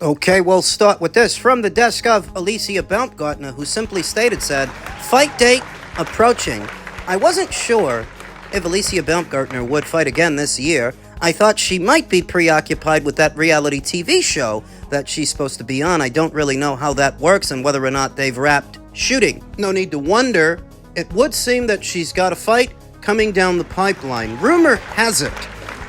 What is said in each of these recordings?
Okay, we'll start with this. From the desk of Alicia Baumgardner, who simply said, fight date approaching. I wasn't sure if Alicia Baumgardner would fight again this year. I thought she might be preoccupied with that reality TV show that she's supposed to be on. I don't really know how that works and whether or not they've wrapped shooting. No need to wonder. It would seem that she's got a fight coming down the pipeline. Rumor has it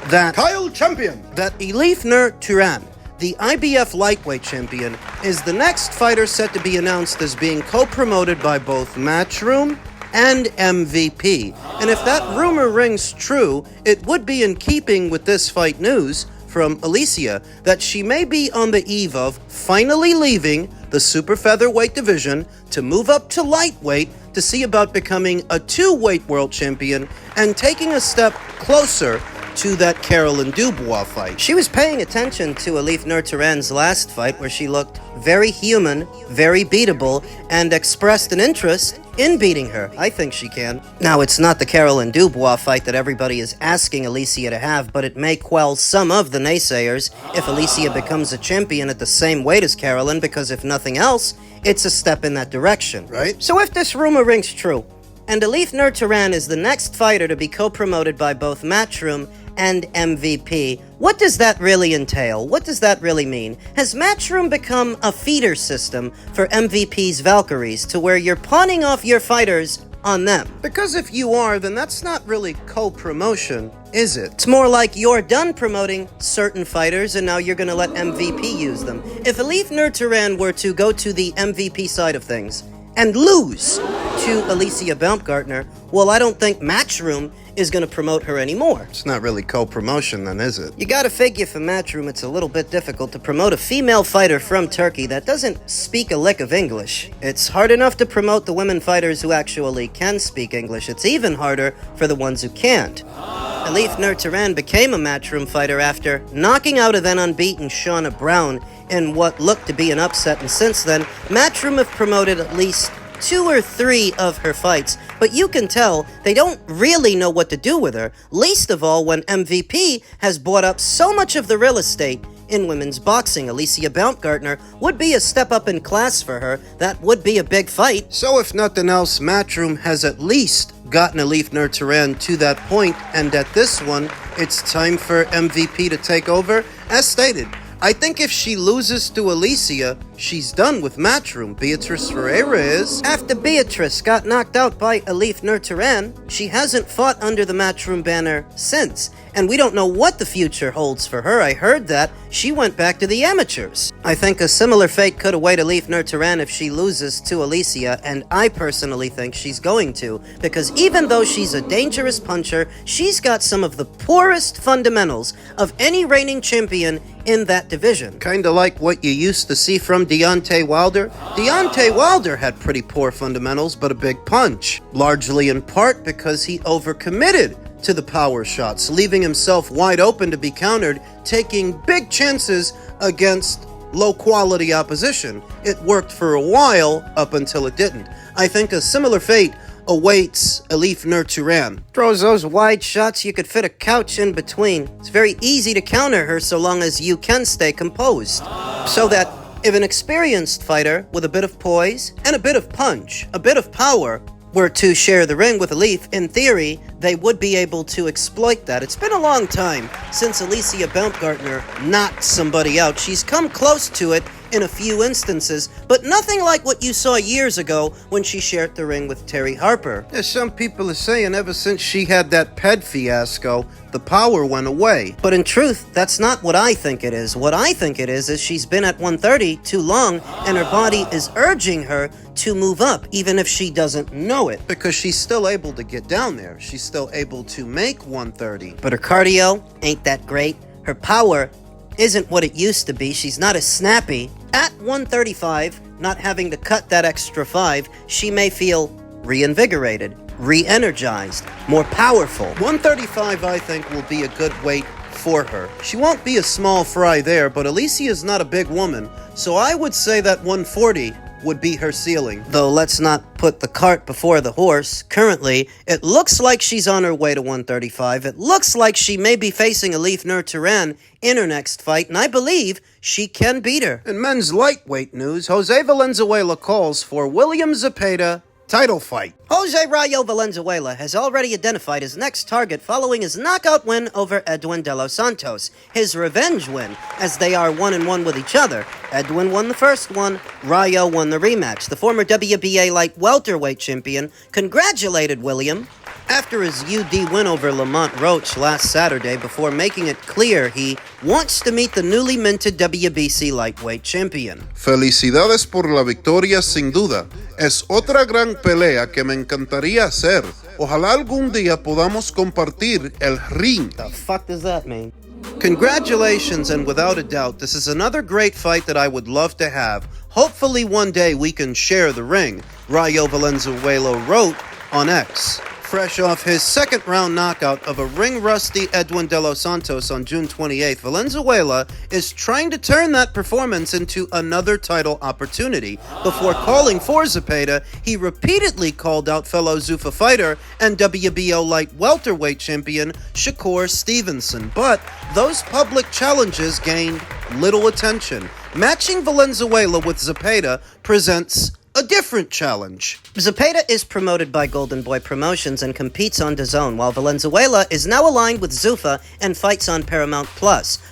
that Elif Turhan, the IBF lightweight champion, is the next fighter set to be announced as being co-promoted by both Matchroom and MVP. And if that rumor rings true, it would be in keeping with this fight news from Alicia that she may be on the eve of finally leaving the super featherweight division to move up to lightweight to see about becoming a two-weight world champion and taking a step closer to that Caroline Dubois fight. She was paying attention to Elif Turhan's last fight where she looked very human, very beatable, and expressed an interest in beating her. I think she can. Now, it's not the Caroline Dubois fight that everybody is asking Alicia to have, but it may quell some of the naysayers if Alicia becomes a champion at the same weight as Caroline, because if nothing else, it's a step in that direction. Right. So if this rumor rings true, and Elif Turhan is the next fighter to be co-promoted by both Matchroom and MVP, what does that really entail? What does that really mean? Has Matchroom become a feeder system for MVP's Valkyries to where you're pawning off your fighters on them? Because if you are, then that's not really co-promotion, is it? It's more like you're done promoting certain fighters and now you're gonna let MVP use them. If Elif Turhan were to go to the MVP side of things and lose to Alicia Baumgardner, well, I don't think Matchroom is going to promote her anymore. It's not really co-promotion then, is it? You gotta figure for Matchroom it's a little bit difficult to promote a female fighter from Turkey that doesn't speak a lick of English. It's hard enough to promote the women fighters who actually can speak English. It's even harder for the ones who can't. Elif Turhan became a Matchroom fighter after knocking out a then unbeaten Shauna Brown in what looked to be an upset, and since then, Matchroom have promoted at least 2 or 3 of her fights, but you can tell they don't really know what to do with her, least of all when MVP has bought up so much of the real estate in women's boxing. Alicia Baumgardner would be a step up in class for her. That would be a big fight. So if nothing else, Matchroom has at least gotten Elif Turhan to that point, and at this one, it's time for MVP to take over. As stated, I think if she loses to Alicia, she's done with Matchroom. Beatrice Ferreira is. After Beatrice got knocked out by Elif Turhan, she hasn't fought under the Matchroom banner since, and we don't know what the future holds for her. I heard that she went back to the amateurs. I think a similar fate could await Elif Turhan if she loses to Alicia, and I personally think she's going to, because even though she's a dangerous puncher, she's got some of the poorest fundamentals of any reigning champion in that division. Kinda like what you used to see from Deontay Wilder. Deontay Wilder had pretty poor fundamentals, but a big punch. Largely in part because he overcommitted to the power shots, leaving himself wide open to be countered, taking big chances against low-quality opposition. It worked for a while, up until it didn't. I think a similar fate awaits Elif Turhan. Throws those wide shots you could fit a couch in between. It's very easy to counter her so long as you can stay composed. So that if an experienced fighter with a bit of poise and a bit of punch, a bit of power, were to share the ring with Elif, in theory, they would be able to exploit that. It's been a long time since Alicia Baumgardner knocked somebody out. She's come close to it in a few instances, but nothing like what you saw years ago when she shared the ring with Terry Harper. Yeah, some people are saying ever since she had that ped fiasco, the power went away. But in truth, that's not what I think it is. What I think it is she's been at 130 too long, and her body is urging her to move up, even if she doesn't know it. Because she's still able to get down there. She's still able to make 130. But her cardio ain't that great. Her power isn't what it used to be. She's not as snappy. At 135, not having to cut that extra 5, she may feel reinvigorated, re-energized, more powerful. 135, I think, will be a good weight for her. She won't be a small fry there, but Alicia is not a big woman, so I would say that 140 would be her ceiling. Though let's not put the cart before the horse. Currently, it looks like she's on her way to 135. It looks like she may be facing Elif Turhan in her next fight, and I believe she can beat her. In men's lightweight news, Jose Valenzuela calls for William Zepeda title fight. Jose Rayo Valenzuela has already identified his next target following his knockout win over Edwin De Los Santos. His revenge win, as they are 1-1 with each other. Edwin won the first one, Rayo won the rematch. The former WBA light welterweight champion congratulated William after his UD win over Lamont Roach last Saturday before making it clear he wants to meet the newly minted WBC lightweight champion. Felicidades por la victoria sin duda. Es otra gran pelea que me encantaría hacer. Ojalá algún día podamos compartir el ring. The fuck does that mean? Congratulations, and without a doubt, this is another great fight that I would love to have. Hopefully one day we can share the ring, Rayo Valenzuela wrote on X. Fresh off his second-round knockout of a ring-rusty Edwin De Los Santos on June 28th, Valenzuela is trying to turn that performance into another title opportunity. Before calling for Zepeda, he repeatedly called out fellow Zuffa fighter and WBO light welterweight champion Shakur Stevenson. But those public challenges gained little attention. Matching Valenzuela with Zepeda presents a different challenge. Zepeda is promoted by Golden Boy Promotions and competes on DAZN, while Valenzuela is now aligned with Zuffa and fights on Paramount+.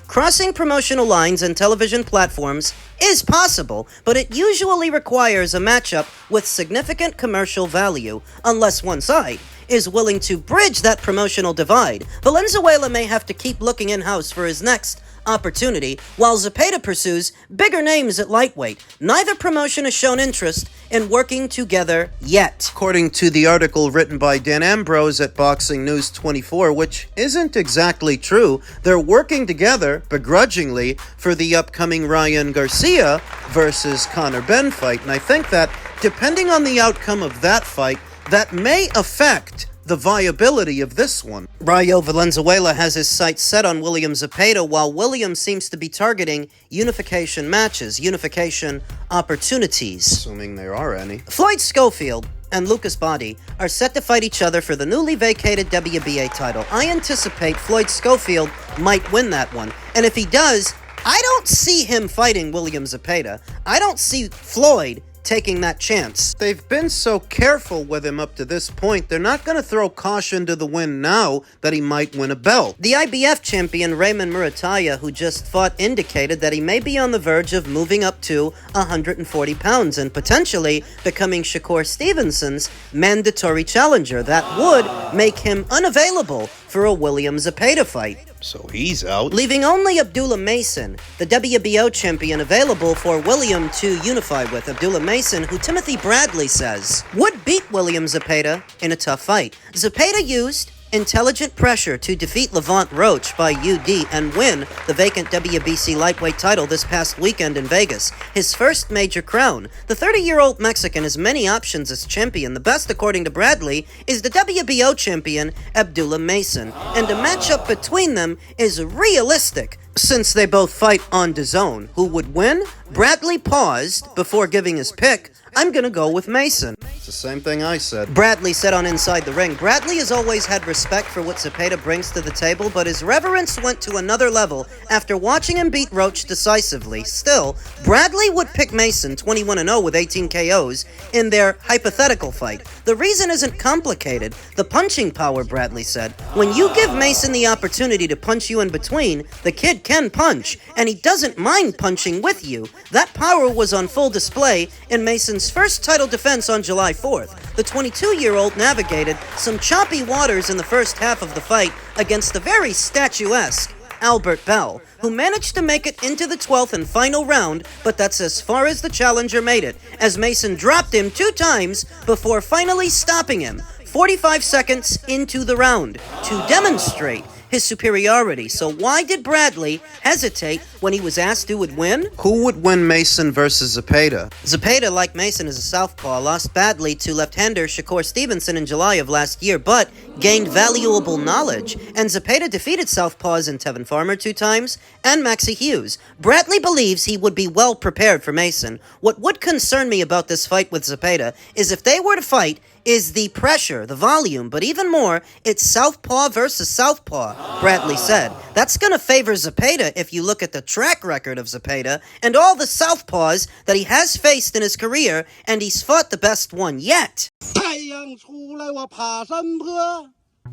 Crossing promotional lines and television platforms is possible, but it usually requires a matchup with significant commercial value, unless one side is willing to bridge that promotional divide. Valenzuela may have to keep looking in-house for his next opportunity, while Zepeda pursues bigger names at lightweight. Neither promotion has shown interest in working together yet. According to the article written by Dan Ambrose at Boxing News 24, which isn't exactly true, they're working together, begrudgingly, for the upcoming Ryan Garcia versus Conor Benn fight. And I think that, depending on the outcome of that fight, that may affect the viability of this one. Rayo Valenzuela has his sights set on William Zepeda, while William seems to be targeting unification matches, unification opportunities. Assuming there are any. Floyd Schofield and Lucas Body are set to fight each other for the newly vacated WBA title. I anticipate Floyd Schofield might win that one, and if he does, I don't see him fighting William Zepeda. I don't see Floyd taking that chance. They've been so careful with him up to this point, they're not going to throw caution to the wind now that he might win a belt. The IBF champion Raymond Murataya, who just fought, indicated that he may be on the verge of moving up to 140 pounds and potentially becoming Shakur Stevenson's mandatory challenger. That would make him unavailable for a William Zepeda fight. So he's out. Leaving only Abdullah Mason, the WBO champion, available for William to unify with. Abdullah Mason, who Timothy Bradley says would beat William Zepeda in a tough fight. Zepeda used intelligent pressure to defeat Lamont Roach by UD and win the vacant WBC lightweight title this past weekend in Vegas, his first major crown. The 30-year-old Mexican has many options as champion. The best, according to Bradley, is the WBO champion Abdullah Mason, and a matchup between them is realistic since they both fight on DAZN. Who would win? Bradley paused before giving his pick. I'm gonna go with Mason. It's the same thing I said. Bradley said on Inside the Ring, Bradley has always had respect for what Zepeda brings to the table, but his reverence went to another level after watching him beat Roach decisively. Still, Bradley would pick Mason 21-0 with 18 KOs in their hypothetical fight. The reason isn't complicated. The punching power, Bradley said. When you give Mason the opportunity to punch you in between, the kid can punch, and he doesn't mind punching with you. That power was on full display in Mason's first title defense on July 4th. The 22-year-old navigated some choppy waters in the first half of the fight against the very statuesque Albert Bell, who managed to make it into the 12th and final round, but that's as far as the challenger made it, as Mason dropped him 2 times before finally stopping him 45 seconds into the round to demonstrate his superiority. So why did Bradley hesitate when he was asked who would win? Who would win Mason versus Zepeda? Zepeda, like Mason, is a southpaw, lost badly to left-hander Shakur Stevenson in July of last year, but gained valuable knowledge. And Zepeda defeated southpaws in Tevin Farmer 2 times and Maxie Hughes. Bradley believes he would be well prepared for Mason. What would concern me about this fight with Zepeda is if they were to fight, is the pressure, the volume, but even more, it's southpaw versus southpaw, Bradley said. That's going to favor Zepeda if you look at the track record of Zepeda and all the southpaws that he has faced in his career, and he's fought the best one yet.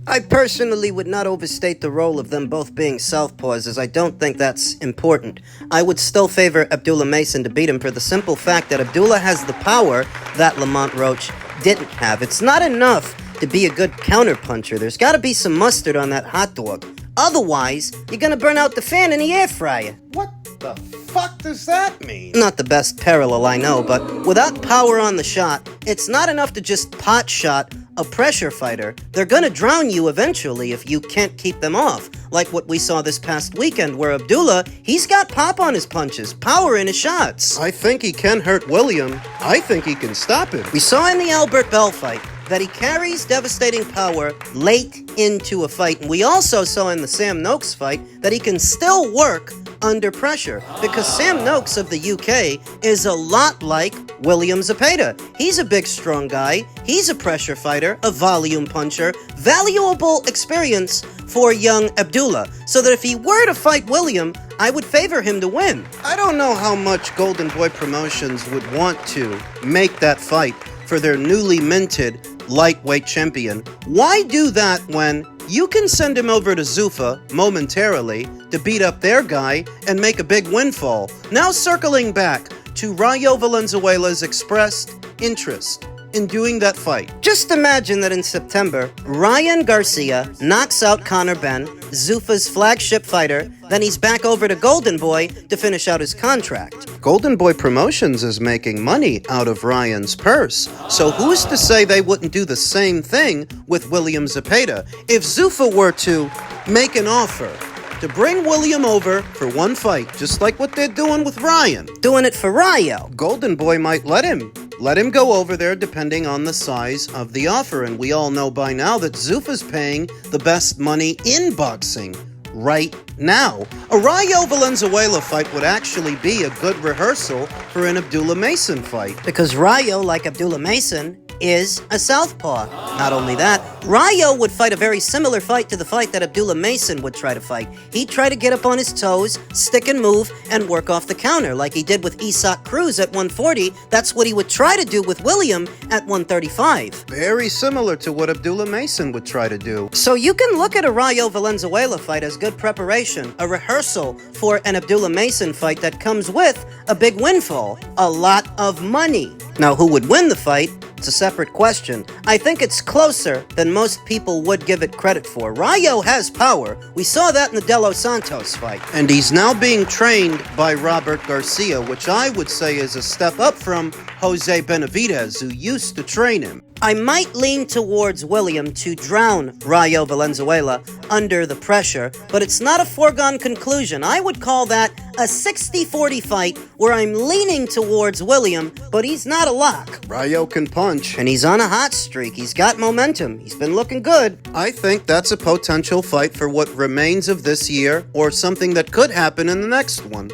I personally would not overstate the role of them both being southpaws, as I don't think that's important. I would still favor Abdullah Mason to beat him for the simple fact that Abdullah has the power that Lamont Roach didn't have. It's not enough to be a good counterpuncher. There's got to be some mustard on that hot dog. Otherwise, you're gonna burn out the fan in the air fryer. What the fuck does that mean? Not the best parallel, I know, but without power on the shot, it's not enough to just pot shot a pressure fighter. They're gonna drown you eventually if you can't keep them off. Like what we saw this past weekend where Abdullah, he's got pop on his punches, power in his shots. I think he can hurt William. I think he can stop it. We saw in the Albert Bell fight that he carries devastating power late into a fight. And we also saw in the Sam Noakes fight that he can still work under pressure, because Sam Noakes of the UK is a lot like William Zepeda. He's a big, strong guy. He's a pressure fighter, a volume puncher, valuable experience for young Abdullah. So that if he were to fight William, I would favor him to win. I don't know how much Golden Boy Promotions would want to make that fight for their newly minted lightweight champion. Why do that when you can send him over to Zuffa momentarily to beat up their guy and make a big windfall? Now circling back to Rayo Valenzuela's expressed interest in doing that fight. Just imagine that in September, Ryan Garcia knocks out Conor Benn, Zuffa's flagship fighter, then he's back over to Golden Boy to finish out his contract. Golden Boy Promotions is making money out of Ryan's purse, so who's to say they wouldn't do the same thing with William Zepeda? If Zuffa were to make an offer to bring William over for one fight, just like what they're doing with Ryan, Doing it for Rayo. Golden Boy might let him go over there depending on the size of the offer. And we all know by now that Zuffa's paying the best money in boxing right now. A Rayo Valenzuela fight would actually be a good rehearsal for an Abdullah Mason fight. Because Rayo, like Abdullah Mason, is a southpaw. Not only that, Rayo would fight a very similar fight to the fight that Abdullah Mason would try to fight. He'd try to get up on his toes, stick and move, and work off the counter like he did with Isaac Cruz at 140. That's what he would try to do with William at 135. Very similar to what Abdullah Mason would try to do. So you can look at a Rayo Valenzuela fight as good preparation, a rehearsal for an Abdullah Mason fight that comes with a big windfall, a lot of money. Now, who would win the fight? It's a separate question. I think it's closer than most people would give it credit for. Rayo has power. We saw that in the De Los Santos fight. And he's now being trained by Robert Garcia, which I would say is a step up from Jose Benavidez, who used to train him. I might lean towards William to drown Rayo Valenzuela under the pressure, but it's not a foregone conclusion. I would call that a 60-40 fight where I'm leaning towards William, but he's not a lock. Rayo can punch. And he's on a hot streak. He's got momentum. He's been looking good. I think that's a potential fight for what remains of this year, or something that could happen in the next one.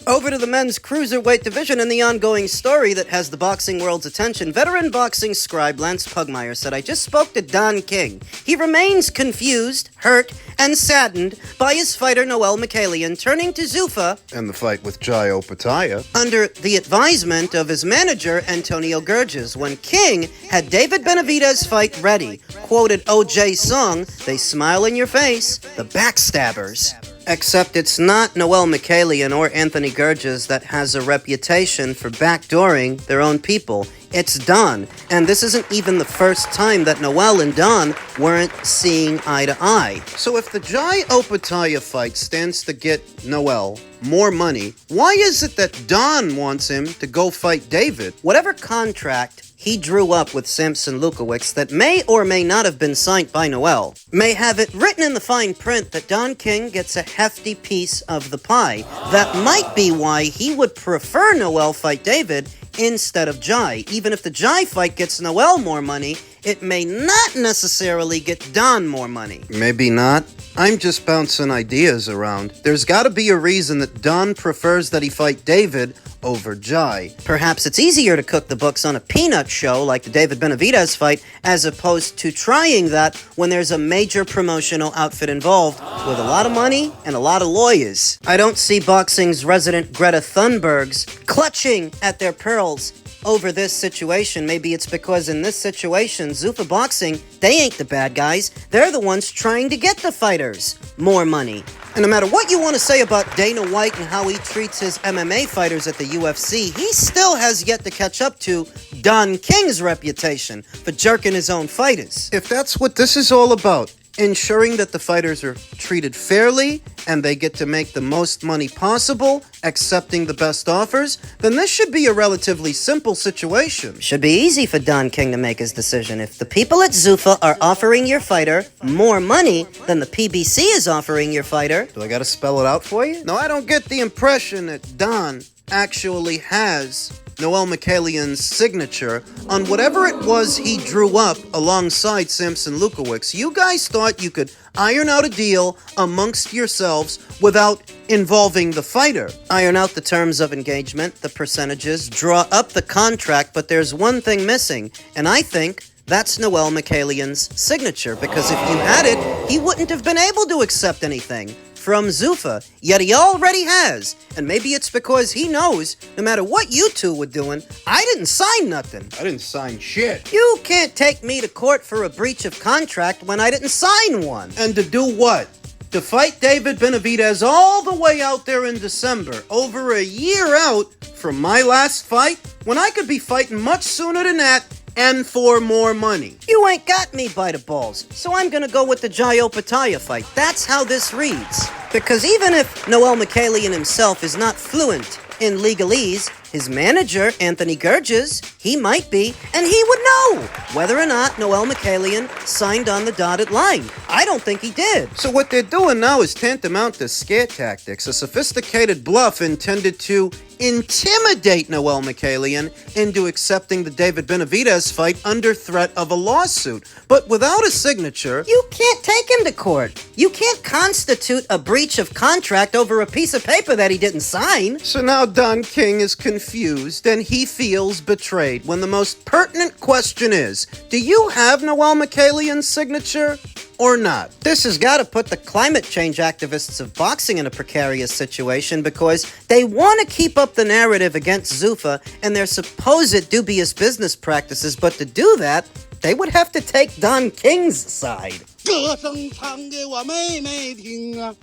Over to the men's cruiserweight division and the ongoing story that has the boxing world's attention. Veteran boxing scribe Lance Pugmire said, "I just spoke to Don King. He remains confused, hurt, and saddened by his fighter Noel Mikaelian turning to Zuffa And the fight with Jai Opetaia under the advisement of his manager Antonio Gurges. When King had David Benavidez fight ready, quoted OJ's song, "They smile in your face, the backstabbers." Except it's not Noel Mikaelian or Anthony Gurges that has a reputation for backdooring their own people. It's Don. And this isn't even the first time that Noel and Don weren't seeing eye to eye. So if the Jai Opetaia fight stands to get Noel more money, why is it that Don wants him to go fight David? Whatever contract he drew up with Samson Lukowicz that may or may not have been signed by Noel may have it written in the fine print that Don King gets a hefty piece of the pie. That might be why he would prefer Noel fight David instead of Jai. Even if the Jai fight gets Noel more money, it may not necessarily get Don more money. Maybe not. I'm just bouncing ideas around. There's gotta be a reason that Don prefers that he fight David over Jai. Perhaps it's easier to cook the books on a peanut show like the David Benavidez fight as opposed to trying that when there's a major promotional outfit involved with a lot of money and a lot of lawyers. I don't see boxing's resident Greta Thunbergs clutching at their pearls over this situation. Maybe it's because in this situation, Zuffa Boxing, they ain't the bad guys. They're the ones trying to get the fighters more money. And no matter what you want to say about Dana White and how he treats his MMA fighters at the UFC, he still has yet to catch up to Don King's reputation for jerking his own fighters. If that's what this is all about, ensuring that the fighters are treated fairly and they get to make the most money possible, accepting the best offers, then this should be a relatively simple situation. Should be easy for Don King to make his decision. If the people at Zuffa are offering your fighter more money than the PBC is offering your fighter... Do I gotta spell it out for you? No, I don't get the impression that Don actually has Noel Mikaelian's signature on whatever it was he drew up alongside Samson Lukowicz. You guys thought you could iron out a deal amongst yourselves without involving the fighter. Iron out the terms of engagement, the percentages, draw up the contract, but there's one thing missing, and I think that's Noel Mikaelian's signature, because if you had it, he wouldn't have been able to accept anything from Zuffa, yet he already has. And maybe it's because he knows, no matter what you two were doing, I didn't sign nothing. I didn't sign shit. You can't take me to court for a breach of contract when I didn't sign one. And to do what? To fight David Benavidez all the way out there in December, over a year out from my last fight, when I could be fighting much sooner than that and for more money. You ain't got me by the balls, so I'm gonna go with the Jai Opetaia fight. That's how this reads. Because even if Noel Mikaelian himself is not fluent in legalese, his manager, Anthony Gurges, he might be, and he would know whether or not Noel Mikaelian signed on the dotted line. I don't think he did. So what they're doing now is tantamount to scare tactics, a sophisticated bluff intended to intimidate Noel Mikaelian into accepting the David Benavidez fight under threat of a lawsuit. But without a signature, you can't take him to court. You can't constitute a breach of contract over a piece of paper that he didn't sign. So now Don King is confused and he feels betrayed when the most pertinent question is, do you have Noel Mikaelian's signature or not? This has got to put the climate change activists of boxing in a precarious situation because they want to keep up the narrative against Zuffa and their supposed dubious business practices, but to do that, they would have to take Don King's side. 歌声唱给我妹妹听啊。